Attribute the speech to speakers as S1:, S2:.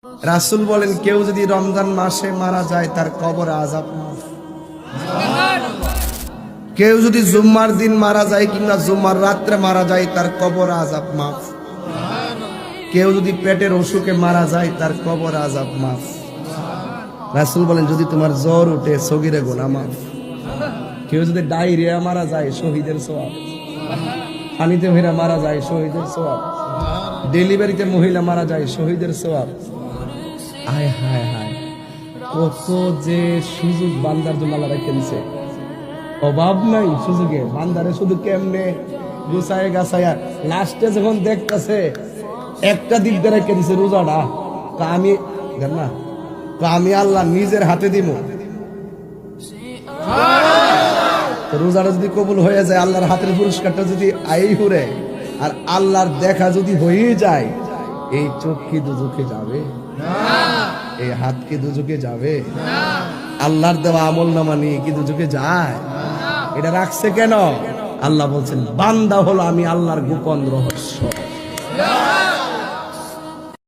S1: রাসূল বলেন কেউ যদি রমজান মাসে মারা যায় তার কবরে আযাব মাফ। কেউ যদি জুম্মার দিন মারা যায় কিংবা জুম্মার রাত্রে মারা যায় তার কবরে আযাব মাফ। কেউ যদি পেটের অসুখে মারা যায় তার কবরে আযাব মাফ। রাসূল বলেন যদি তোমার জ্বর ওঠে সগীরে গুনাহ মাফ। কেউ যদি ডায়রিয়া মারা যায় শহীদের সওয়াব। পানিতে ভেড়া মারা যায় শহীদের সওয়াব। ডেলিভারিতে মহিলা মারা যায় শহীদের সওয়াব। আয় হায় হায়, কত যে সুযোগ বান্দার জন্য আল্লাহ রেখেছে, অভাব নাই সুযোগে। বান্দারে শুধু কেমনে গুছায় গাছায়া লাস্টে যখন দেখতেছে একটা দিক দিয়ে রেখে দিছে রোজাটা, আমি আল্লাহ নিজের হাতে দিব। রোজাটা যদি কবুল হয়ে যায়, আল্লাহর হাতের পুরস্কারটা যদি আই হুরে আর আল্লাহর দেখা যদি হয়ে যায়, এই চোখ কি দুজকে যাবে? এই হাত কি দুজকে যাবে? আল্লাহর দেওয়া আমল নামা নিয়ে কি দুজকে যায়? এটা রাখছে কেন? আল্লাহ বলছেন বান্দা হলো আমি আল্লাহর গোপন রহস্য।